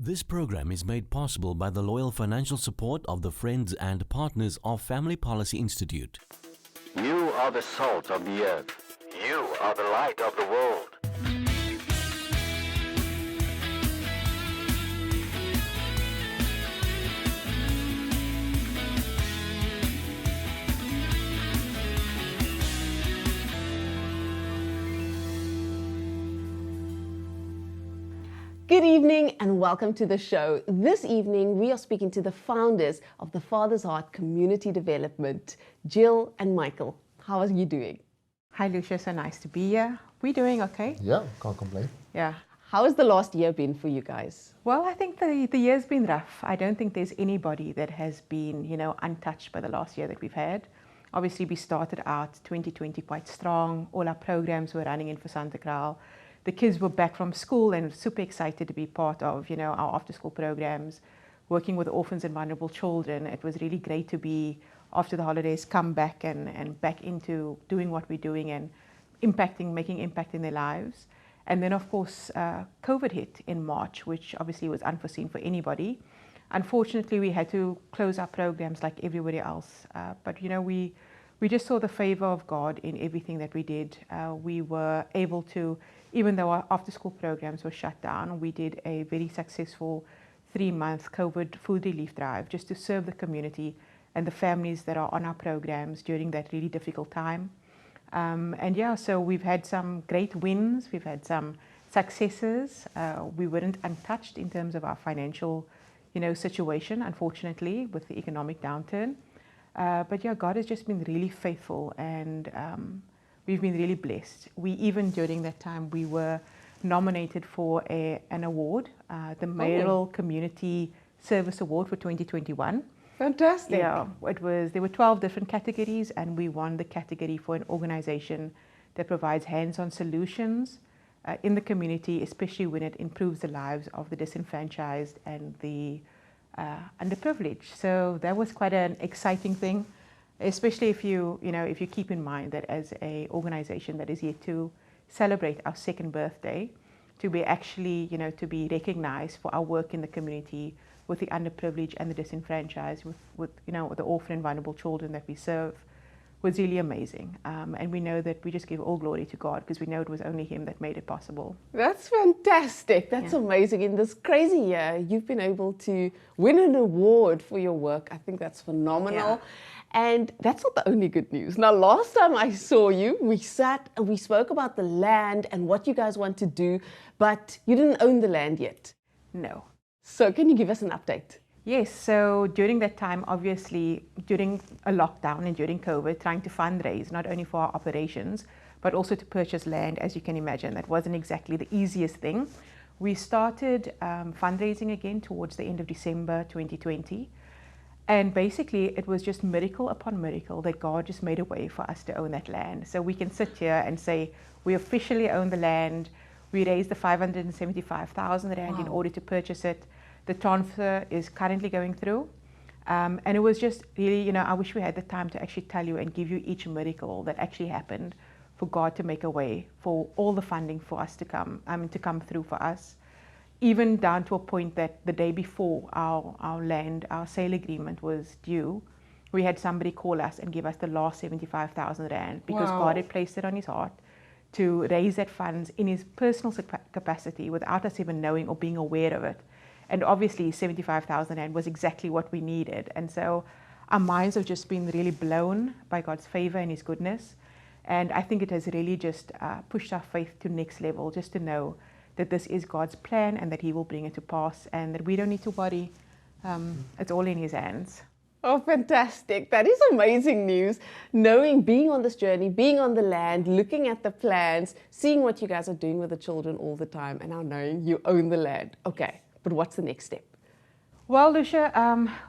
This program is made possible by the loyal financial support of the friends and partners of Family Policy Institute. You are the salt of the earth. You are the light of the world. Good evening and welcome to the show. This evening we are speaking to the founders of the Father's Heart Community Development, Jill and Michael. How are you doing? Hi Lucia, so nice to be here. We're doing okay. Yeah, can't complain. Yeah. How has the last year been for you guys? Well, I think the year's been rough. I don't think there's anybody that has been, untouched by the last year that we've had. Obviously, we started out 2020 quite strong. All our programs were running in for Santa Cruz. The kids were back from school and super excited to be part of, our after-school programs, working with orphans and vulnerable children. It was really great to be, after the holidays, come back and back into doing what we're doing and making impact in their lives. And then, of course, COVID hit in March, which obviously was unforeseen for anybody. Unfortunately, we had to close our programs like everybody else. But we just saw the favor of God in everything that we did. We were able to, even though our after-school programs were shut down, we did a very successful 3-month COVID food relief drive just to serve the community and the families that are on our programs during that really difficult time. So we've had some great wins. We've had some successes. We weren't untouched in terms of our financial, situation, unfortunately, with the economic downturn. God has just been really faithful, and we've been really blessed. Even during that time, we were nominated for an award, the Mayoral Community Service Award for 2021. Fantastic. Yeah, there were 12 different categories, and we won the category for an organization that provides hands-on solutions in the community, especially when it improves the lives of the disenfranchised and the underprivileged. So that was quite an exciting thing, especially if you keep in mind that as an organization that is yet to celebrate our second birthday, to be actually, to be recognized for our work in the community with the underprivileged and the disenfranchised, with the orphan and vulnerable children that we serve, was really amazing. And we know that we just give all glory to God because we know it was only Him that made it possible. That's fantastic. That's amazing. In this crazy year, you've been able to win an award for your work. I think that's phenomenal. Yeah. And that's not the only good news. Now, last time I saw you, we sat and we spoke about the land and what you guys want to do, but you didn't own the land yet. No. So can you give us an update? Yes, so during that time, obviously, during a lockdown and during COVID, trying to fundraise, not only for our operations, but also to purchase land, as you can imagine, that wasn't exactly the easiest thing. We started fundraising again towards the end of December 2020. And basically, it was just miracle upon miracle that God just made a way for us to own that land. So we can sit here and say, we officially own the land. We raised the 575,000 Rand in order to purchase it. The transfer is currently going through. And it was just really, I wish we had the time to actually tell you and give you each miracle that actually happened for God to make a way for all the funding for us to come through for us. Even down to a point that the day before our sale agreement was due, we had somebody call us and give us the last 75,000 Rand because God had placed it on his heart to raise that funds in his personal capacity without us even knowing or being aware of it. And obviously 75,000 Rand was exactly what we needed. And so our minds have just been really blown by God's favor and His goodness. And I think it has really just pushed our faith to next level, just to know that this is God's plan and that He will bring it to pass and that we don't need to worry. It's all in His hands. Oh, fantastic. That is amazing news. Being on this journey, being on the land, looking at the plans, seeing what you guys are doing with the children all the time, and now knowing you own the land. Okay, but what's the next step? Well, Lucia,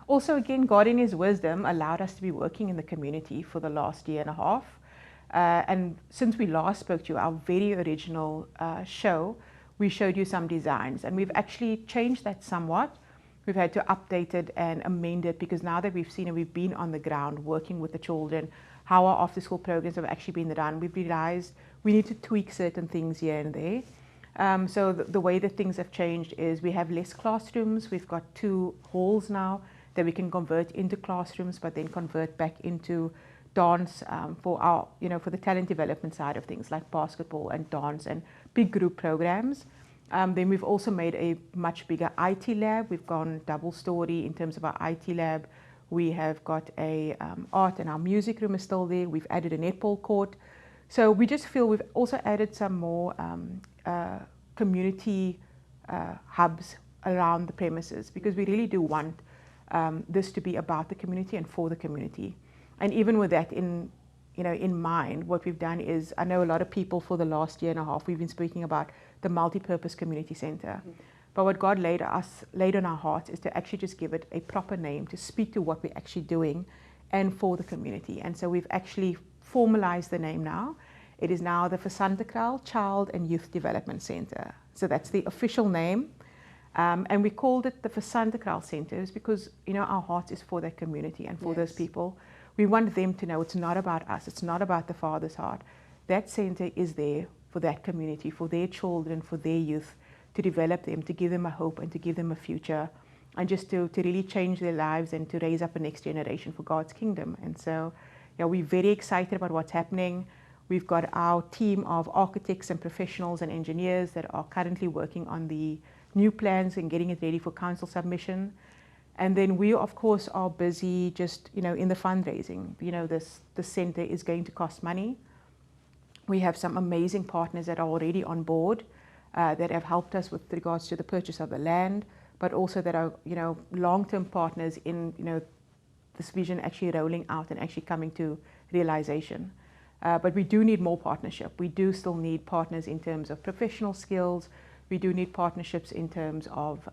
also again, God in His wisdom allowed us to be working in the community for the last year and a half. And since we last spoke to you, our very original show, we showed you some designs, and we've actually changed that somewhat. We've had to update it and amend it because now that we've seen it, we've been on the ground working with the children, how our after-school programs have actually been run, we've realized we need to tweak certain things here and there. So the way that things have changed is we have less classrooms. We've got 2 halls now that we can convert into classrooms, but then convert back into dance for our, for the talent development side of things like basketball and dance and big group programs. Then we've also made a much bigger IT lab. We've gone double story in terms of our IT lab. We have got a art and our music room is still there. We've added a netball court. So we just feel we've also added some more community hubs around the premises, because we really do want this to be about the community and for the community. And even with that in mind, what we've done is, I know a lot of people for the last year and a half, we've been speaking about the multi-purpose community center. But what God laid on our hearts is to actually just give it a proper name, to speak to what we're actually doing and for the community. And so we've actually formalized the name now. It is now the Versantekral Child and Youth Development Center. So that's the official name. And we called it the Versantekral Centers because, our heart is for that community and for those people. We want them to know it's not about us. It's not about the Father's heart. That center is there for that community, for their children, for their youth, to develop them, to give them a hope and to give them a future, and just to really change their lives and to raise up a next generation for God's kingdom. And so, we're very excited about what's happening. We've got our team of architects and professionals and engineers that are currently working on the new plans and getting it ready for council submission. And then we, of course, are busy just, in the fundraising. This center is going to cost money. We have some amazing partners that are already on board that have helped us with regards to the purchase of the land, but also that are, long-term partners in, this vision actually rolling out and actually coming to realization. But we do need more partnership. We do still need partners in terms of professional skills. We do need partnerships in terms of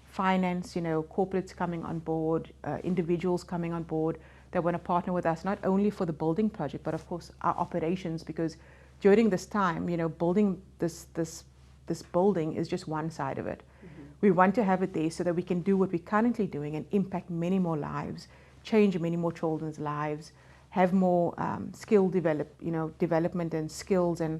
finance, corporates coming on board, individuals coming on board that want to partner with us, not only for the building project, but of course our operations, because during this time, building this building is just one side of it. We want to have it there so that we can do what we're currently doing and impact many more lives, change many more children's lives, have more skill development and skills and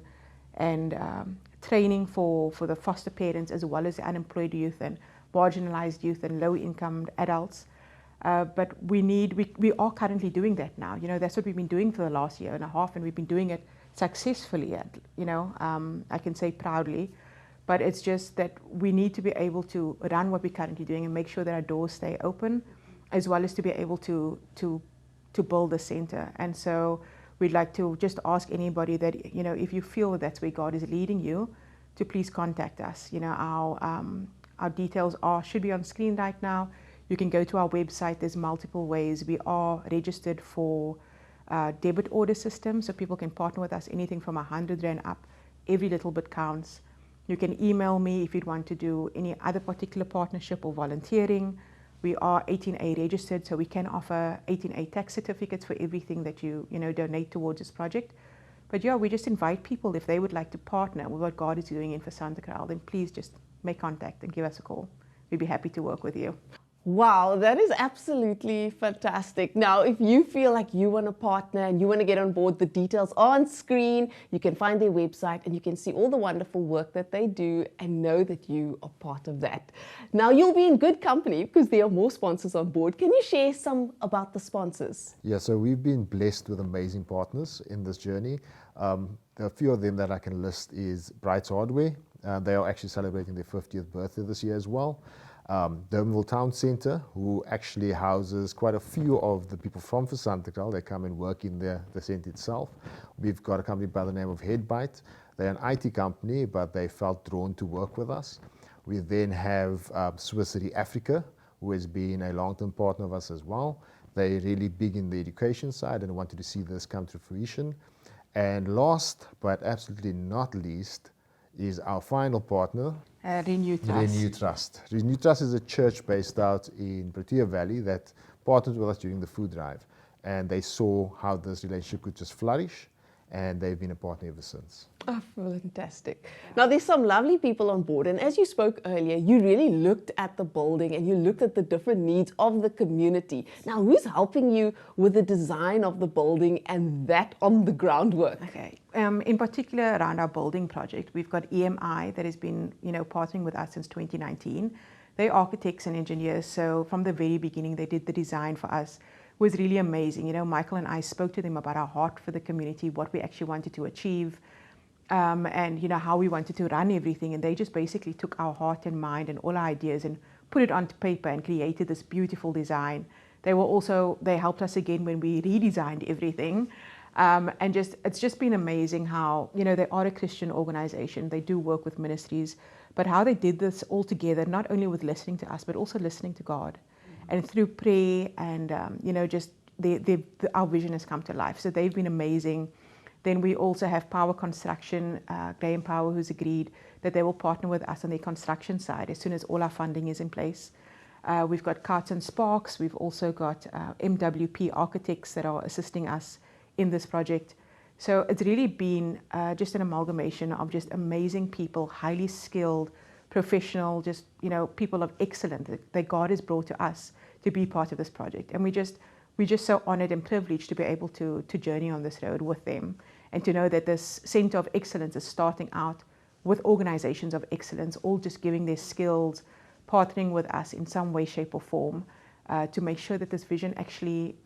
training for the foster parents, as well as unemployed youth and marginalized youth and low-income adults. But we are currently doing that now. That's what we've been doing for the last year and a half, and we've been doing it successfully, I can say proudly. But it's just that we need to be able to run what we're currently doing and make sure that our doors stay open, as well as to be able to build a center. And so we'd like to just ask anybody that, if you feel that that's where God is leading you, to please contact us. Our details should be on screen right now. You can go to our website. There's multiple ways. We are registered for debit order system, so people can partner with us anything from 100 Rand up. Every little bit counts. You can email me if you'd want to do any other particular partnership or volunteering. We are 18A registered, so we can offer 18A tax certificates for everything that you donate towards this project. But we just invite people, if they would like to partner with what God is doing in Versantekral, then please just make contact and give us a call. We'd be happy to work with you. Wow, that is absolutely fantastic. Now, if you feel like you want to partner and you want to get on board, the details are on screen. You can find their website and you can see all the wonderful work that they do and know that you are part of that. Now, you'll be in good company because there are more sponsors on board. Can you share some about the sponsors? Yeah, so we've been blessed with amazing partners in this journey. A few of them that I can list is Bright's Hardware. They are actually celebrating their 50th birthday this year as well. Durbanville Town Centre, who actually houses quite a few of the people from Versantekral. They come and work in the centre itself. We've got a company by the name of Headbite. They're an IT company, but they felt drawn to work with us. We then have Swiss City Africa, who has been a long-term partner of us as well. They're really big in the education side and wanted to see this come to fruition. And last, but absolutely not least, is our final partner, Renew Trust. Renew Trust. Renew Trust is a church based out in Protea Valley that partnered with us during the food drive. And they saw how this relationship could just flourish. and they've been a partner ever since. Oh, fantastic. Now, there's some lovely people on board, and as you spoke earlier, you really looked at the building and you looked at the different needs of the community. Now, who's helping you with the design of the building and that on the groundwork? Okay. In particular, around our building project, we've got EMI that has been, partnering with us since 2019. They're architects and engineers, so from the very beginning, they did the design for us. It was really amazing. Michael and I spoke to them about our heart for the community, what we actually wanted to achieve, and how we wanted to run everything. And they just basically took our heart and mind and all our ideas and put it onto paper and created this beautiful design. They helped us again when we redesigned everything. And it's just been amazing how, they are a Christian organization. They do work with ministries, but how they did this all together, not only with listening to us, but also listening to God. And through prayer and, our vision has come to life. So they've been amazing. Then we also have Power Construction, Graham Power, who's agreed that they will partner with us on the construction side as soon as all our funding is in place. We've got Carton Sparks. We've also got MWP Architects that are assisting us in this project. So it's really been just an amalgamation of just amazing people, highly skilled, professional, just, people of excellence that God has brought to us to be part of this project. And we're just so honored and privileged to be able to journey on this road with them and to know that this Center of Excellence is starting out with organizations of excellence, all just giving their skills, partnering with us in some way, shape or form to make sure that this vision actually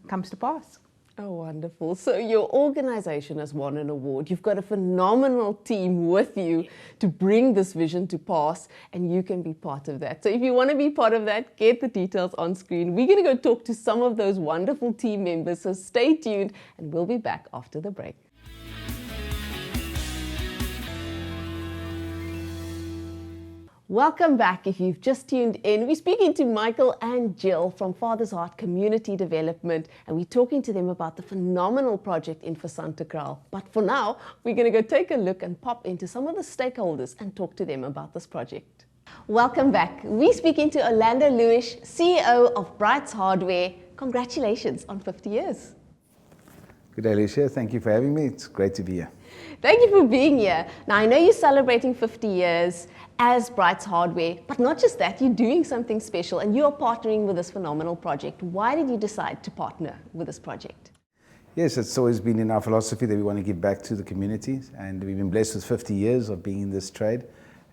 comes to pass. Oh, wonderful. So your organization has won an award. You've got a phenomenal team with you to bring this vision to pass, and you can be part of that. So if you want to be part of that, get the details on screen. We're going to go talk to some of those wonderful team members, so stay tuned, and we'll be back after the break. Welcome back. If you've just tuned in, we're speaking to Michael and Jill from Father's Heart Community Development, and we're talking to them about the phenomenal project in Santakral. But for now, we're going to go take a look and pop into some of the stakeholders and talk to them about this project. Welcome back. We're speaking to Orlando Lewis, CEO of Bright's Hardware. Congratulations on 50 years. Good day, Alicia. Thank you for having me. It's great to be here. Thank you for being here. Now, I know you're celebrating 50 years as Bright's Hardware, but not just that, you're doing something special and you're partnering with this phenomenal project. Why did you decide to partner with this project? Yes, it's always been in our philosophy that we want to give back to the community, and we've been blessed with 50 years of being in this trade.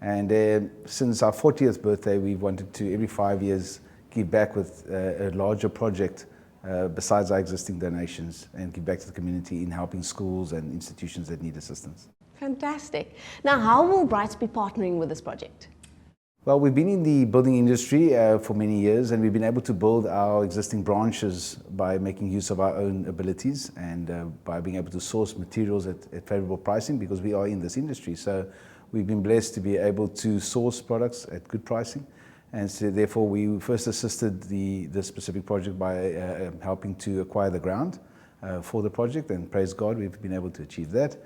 And since our 40th birthday, we've wanted to, every 5 years, give back with a larger project besides our existing donations and give back to the community in helping schools and institutions that need assistance. Fantastic. Now, how will Brights be partnering with this project? Well, we've been in the building industry for many years, and we've been able to build our existing branches by making use of our own abilities and by being able to source materials at favorable pricing, because we are in this industry. So we've been blessed to be able to source products at good pricing. And so therefore we first assisted this specific project by helping to acquire the ground for the project, and praise God, we've been able to achieve that.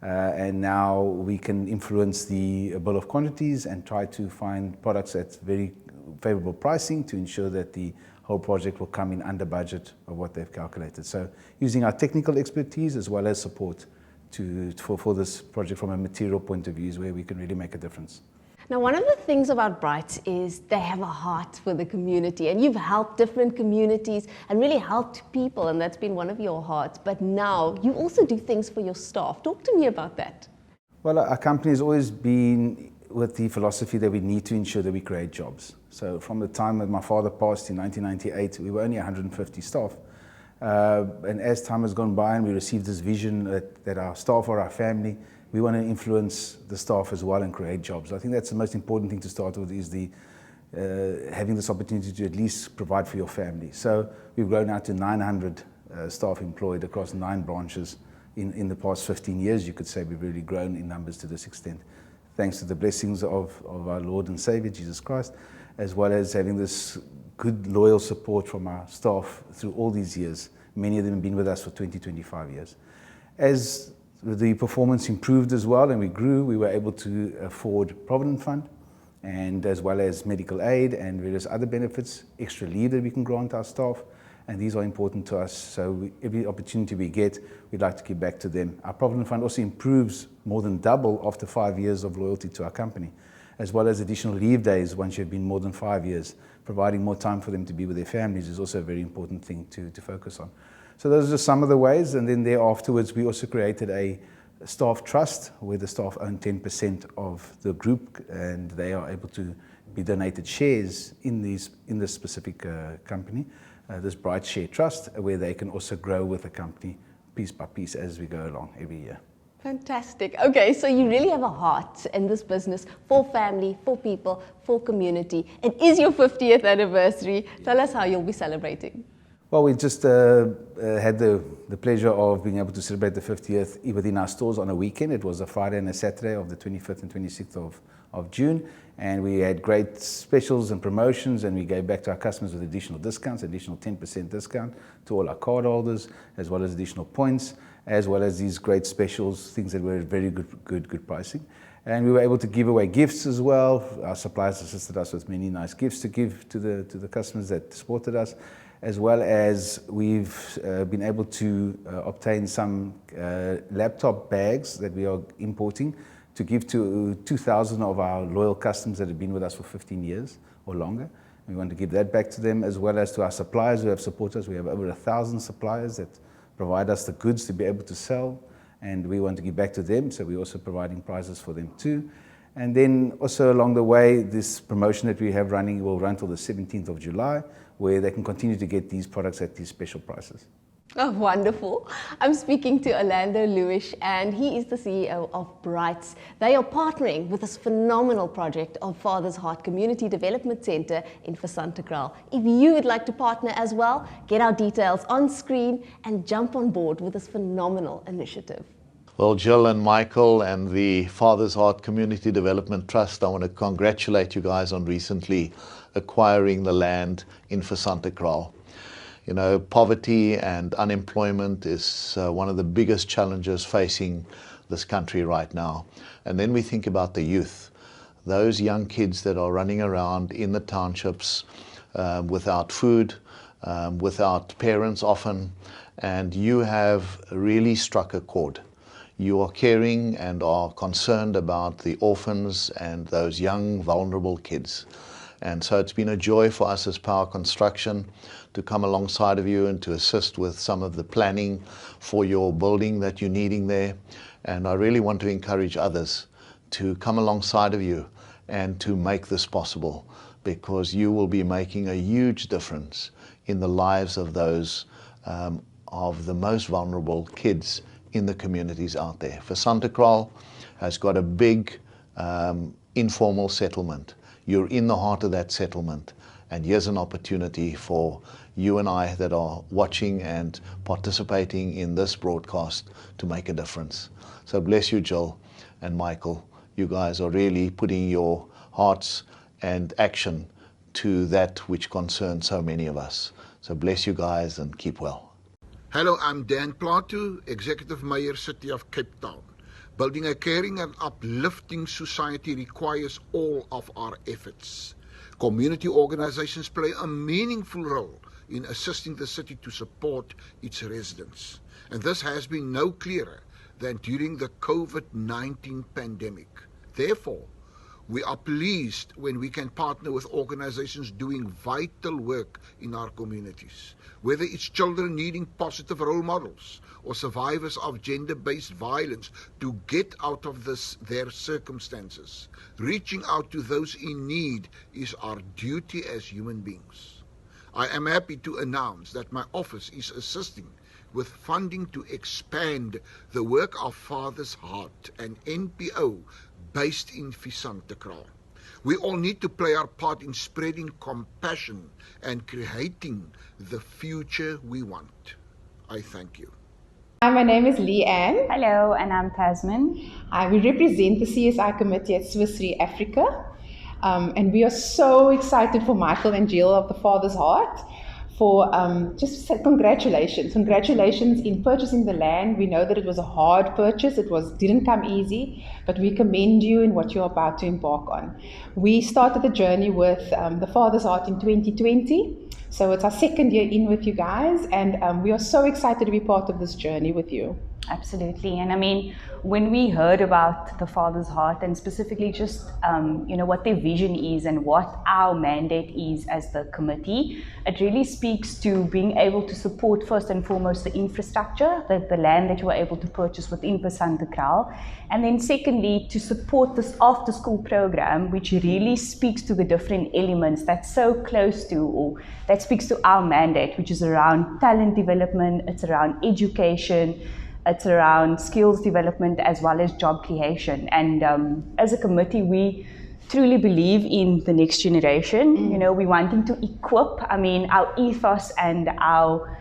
And now we can influence the bill of quantities and try to find products at very favorable pricing to ensure that the whole project will come in under budget of what they've calculated. So using our technical expertise as well as support for this project from a material point of view is where we can really make a difference. Now, one of the things about Brights is they have a heart for the community, and you've helped different communities and really helped people, and that's been one of your hearts. But now you also do things for your staff. Talk to me about that. Well, our company has always been with the philosophy that we need to ensure that we create jobs. So from the time that my father passed in 1998, we were only 150 staff. And as time has gone by and we received this vision that our staff are our family, we want to influence the staff as well and create jobs. I think that's the most important thing to start with, is having this opportunity to at least provide for your family. So we've grown out to 900 staff employed across 9 branches in the past 15 years. You could say we've really grown in numbers to this extent, thanks to the blessings of our Lord and Savior, Jesus Christ, as well as having this good, loyal support from our staff through all these years. Many of them have been with us for 20, 25 years. As the performance improved as well and we grew, we were able to afford Provident Fund, and as well as medical aid and various other benefits, extra leave that we can grant our staff, and these are important to us. So every opportunity we get, we'd like to give back to them. Our Provident Fund also improves more than double after 5 years of loyalty to our company, as well as additional leave days once you've been more than 5 years. Providing more time for them to be with their families is also a very important thing to focus on. So those are just some of the ways, and then there afterwards we also created a staff trust where the staff own 10% of the group, and they are able to be donated shares in this specific company, this Bright Share Trust, where they can also grow with the company piece by piece as we go along every year. Fantastic. Okay, so you really have a heart in this business for family, for people, for community. It is your 50th anniversary. Tell us how you'll be celebrating. Well, we just had the pleasure of being able to celebrate the 50th within our stores on a weekend. It was a Friday and a Saturday of the 25th and 26th of June. And we had great specials and promotions, and we gave back to our customers with additional discounts, additional 10% discount to all our card holders, as well as additional points, as well as these great specials, things that were very good pricing. And we were able to give away gifts as well. Our suppliers assisted us with many nice gifts to give to the customers that supported us, as well as we've been able to obtain some laptop bags that we are importing to give to 2,000 of our loyal customers that have been with us for 15 years or longer. We want to give that back to them, as well as to our suppliers who have supported us. We have over 1,000 suppliers that provide us the goods to be able to sell, and we want to give back to them, so we're also providing prizes for them too. And then also along the way, this promotion that we have running will run till the 17th of July, where they can continue to get these products at these special prices. Oh, wonderful. I'm speaking to Orlando Lewis, and he is the CEO of Brights. They are partnering with this phenomenal project of Father's Heart Community Development Center in Visantekraal. If you would like to partner as well, get our details on screen and jump on board with this phenomenal initiative. Well, Jill and Michael and the Father's Heart Community Development Trust, I want to congratulate you guys on recently acquiring the land in Visantekraal. You know, poverty and unemployment is one of the biggest challenges facing this country right now. And then we think about the youth, those young kids that are running around in the townships without food, without parents often, and you have really struck a chord. You are caring and are concerned about the orphans and those young, vulnerable kids. And so it's been a joy for us as Power Construction to come alongside of you and to assist with some of the planning for your building that you're needing there. And I really want to encourage others to come alongside of you and to make this possible, because you will be making a huge difference in the lives of those of the most vulnerable kids in the communities out there. Visantekraal has got a big informal settlement. You're in the heart of that settlement, and here's an opportunity for you and I that are watching and participating in this broadcast to make a difference. So bless you, Jill and Michael. You guys are really putting your hearts and action to that which concerns so many of us. So bless you guys and keep well. Hello, I'm Dan Plato, Executive Mayor, City of Cape Town. Building a caring and uplifting society requires all of our efforts. Community organizations play a meaningful role in assisting the city to support its residents. And this has been no clearer than during the COVID-19 pandemic. Therefore, we are pleased when we can partner with organizations doing vital work in our communities. Whether it's children needing positive role models or survivors of gender-based violence to get out of their circumstances. Reaching out to those in need is our duty as human beings. I am happy to announce that my office is assisting with funding to expand the work of Father's Heart, an NPO based in Visantekraal. We all need to play our part in spreading compassion and creating the future we want. I thank you. Hi, my name is Leanne. Hello, and I'm Tasman. We represent the CSI committee at Swiss Re Africa. And we are so excited for Michael and Jill of the Father's Heart for just say congratulations. Congratulations in purchasing the land. We know that it was a hard purchase. Didn't come easy, but we commend you in what you're about to embark on. We started the journey with the Father's Heart in 2020. So it's our second year in with you guys, and we are so excited to be part of this journey with you. Absolutely. And I mean, when we heard about the Father's Heart and specifically just, what their vision is and what our mandate is as the committee, it really speaks to being able to support first and foremost the infrastructure, the land that you were able to purchase within Santa Cruz. And then secondly, to support this after school program, which really speaks to the different elements that's so close to, or that speaks to our mandate, which is around talent development, it's around education, it's around skills development as well as job creation. And as a committee, we truly believe in the next generation. We're wanting to equip, our ethos and our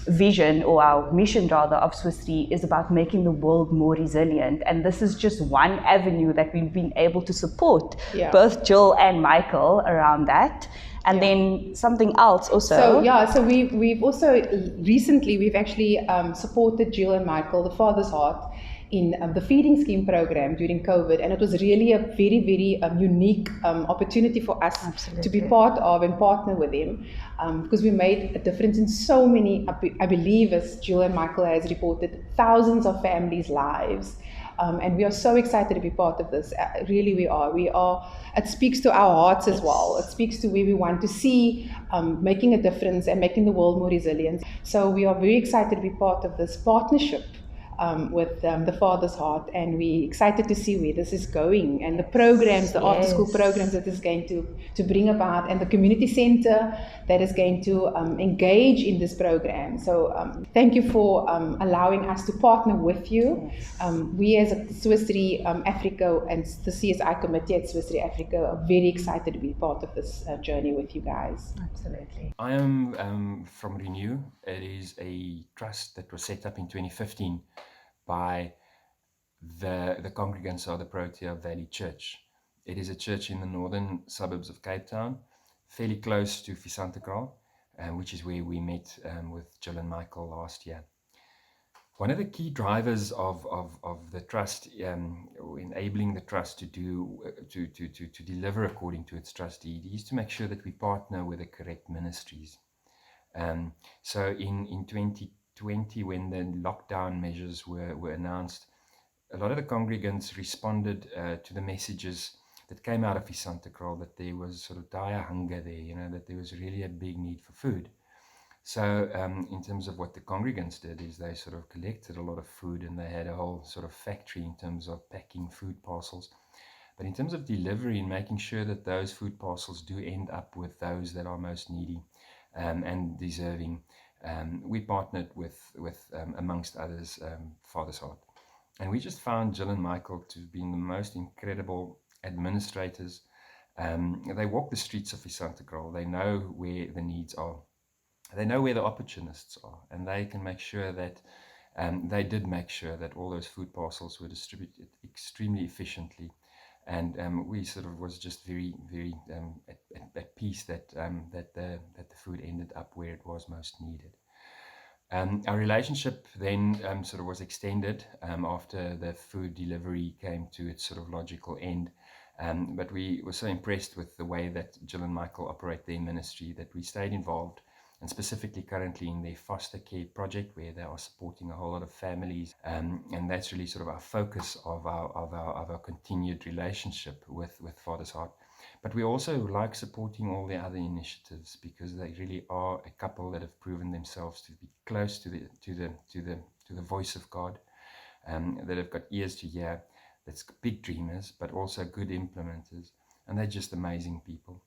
vision, or our mission rather, of Swiss Re is about making the world more resilient. And this is just one avenue that we've been able to support both Jill and Michael around that. And then something else also. So we've also recently we've actually supported Jill and Michael, the Father's Heart, in the feeding scheme program during COVID, and it was really a very, very unique opportunity for us to be part of and partner with them, because we made a difference in so many, I believe, as Jill and Michael has reported, thousands of families' lives. And we are so excited to be part of this. Really, we are. It speaks to our hearts as well. It speaks to where we want to see making a difference and making the world more resilient. So we are very excited to be part of this partnership with the Father's Heart, and we're excited to see where this is going, and the programs, the after-school programs that is going to bring about, and the community center that is going to engage in this program. So thank you for allowing us to partner with you. We as a Swiss Re Africa and the CSI committee at Swiss Re Africa are very excited to be part of this journey with you guys. Absolutely. I am from Renew. It is a trust that was set up in 2015 by the congregants of the Protea Valley Church. It is a church in the northern suburbs of Cape Town, fairly close to Santa Cruz, which is where we met with Jill and Michael last year. One of the key drivers of the trust, enabling the trust to deliver according to its trust deed, is to make sure that we partner with the correct ministries. So in 2020, when the lockdown measures were announced, a lot of the congregants responded to the messages that came out of Santa Cruz, that there was sort of dire hunger there, that there was really a big need for food. So in terms of what the congregants did, is they sort of collected a lot of food, and they had a whole sort of factory in terms of packing food parcels. But in terms of delivery and making sure that those food parcels do end up with those that are most needy and deserving, we partnered with amongst others, Father's Heart. And we just found Jill and Michael to be the most incredible administrators. They walk the streets of Santa Cruz. They know where the needs are. They know where the opportunists are, and they can make sure that they did make sure that all those food parcels were distributed extremely efficiently. And we sort of was just very, very at peace that the food ended up where it was most needed. Our relationship then sort of was extended after the food delivery came to its sort of logical end. But we were so impressed with the way that Jill and Michael operate their ministry that we stayed involved, and specifically currently in their foster care project, where they are supporting a whole lot of families. And that's really sort of our focus of our continued relationship with Father's Heart. But we also like supporting all the other initiatives, because they really are a couple that have proven themselves to be close to the voice of God, that have got ears to hear, that's big dreamers, but also good implementers, and they're just amazing people.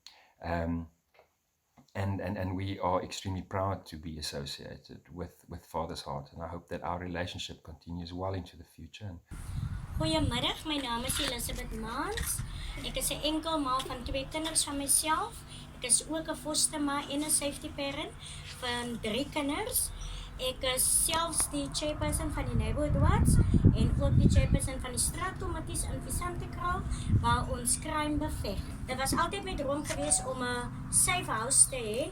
And we are extremely proud to be associated with Father's Heart, and I hope that our relationship continues well into the future. Goeiemiddag, my naam is Elizabeth Maans. Ek is 'n enkel ma van 2 kinders van myself. Ek is ook 'n foster ma en 'n safety parent van 3 kinders. Ek is selfs die chairperson van die Neighborhood Watch en ook die chairperson van die straatkomitees in Santa Cruz waar ons crime beveg. Dit was altyd my droom geweest om 'n safe house te hê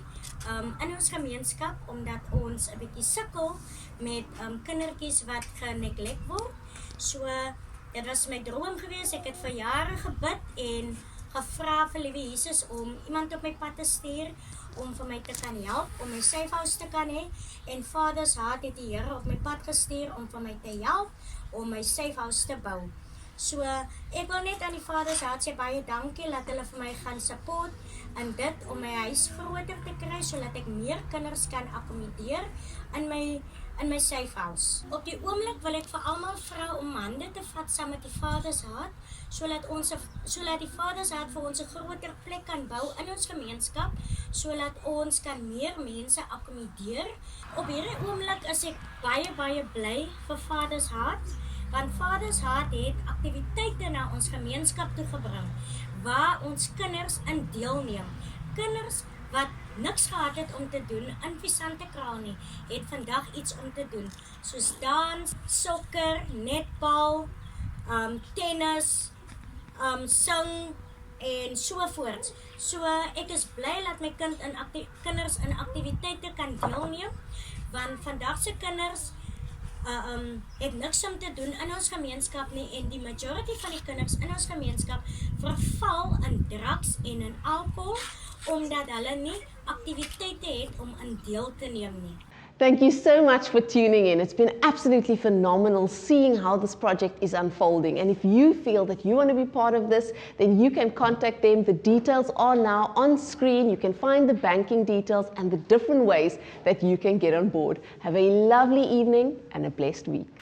in ons gemeenskap, omdat ons 'n bietjie sukkel met kindertjies wat geneglect word. So dit was my droom geweest. Ek het vir jare gebid en gevra vir Liewe Jesus om iemand op my pad te stuur om vir my te kan help, om my safe house te kan hê. En Vader's hart het die Here op my pad gestuur om vir my te help om my safe house te bou. So ek wil net aan die Vader's hart sê baie dankie dat hulle vir my gaan support in dit om my huis groter te kry sodat ek meer kinders kan akkommodeer in my safe house. Op die oomblik wil ek vir almal vra om hande te vat saam met die Vader's hart sodat die Vader's hart vir ons 'n groter plek kan bou in ons gemeenskap sodat ons kan meer mense akkommodeer. Op hierdie oomblik is ek baie bly vir Vader's hart. Want Vader's hart het aktiwiteite na ons gemeenskap toe gebring waar ons kinders in deelneem. Kinders wat niks gehad het om te doen in Visantekraal nie, het vandag iets om te doen. Soos dans, sokker, netbal, tennis, sing en sovoorts. So ek is bly dat my kinders in aktiwiteite kan deelneem, want vandag se kinders het niks om te doen in ons gemeenskap nie en die majority van die kinders in ons gemeenskap verval in drugs en in alcohol omdat hulle nie aktiwiteite het om in deel te neem nie. Thank you so much for tuning in. It's been absolutely phenomenal seeing how this project is unfolding. And if you feel that you want to be part of this, then you can contact them. The details are now on screen. You can find the banking details and the different ways that you can get on board. Have a lovely evening and a blessed week.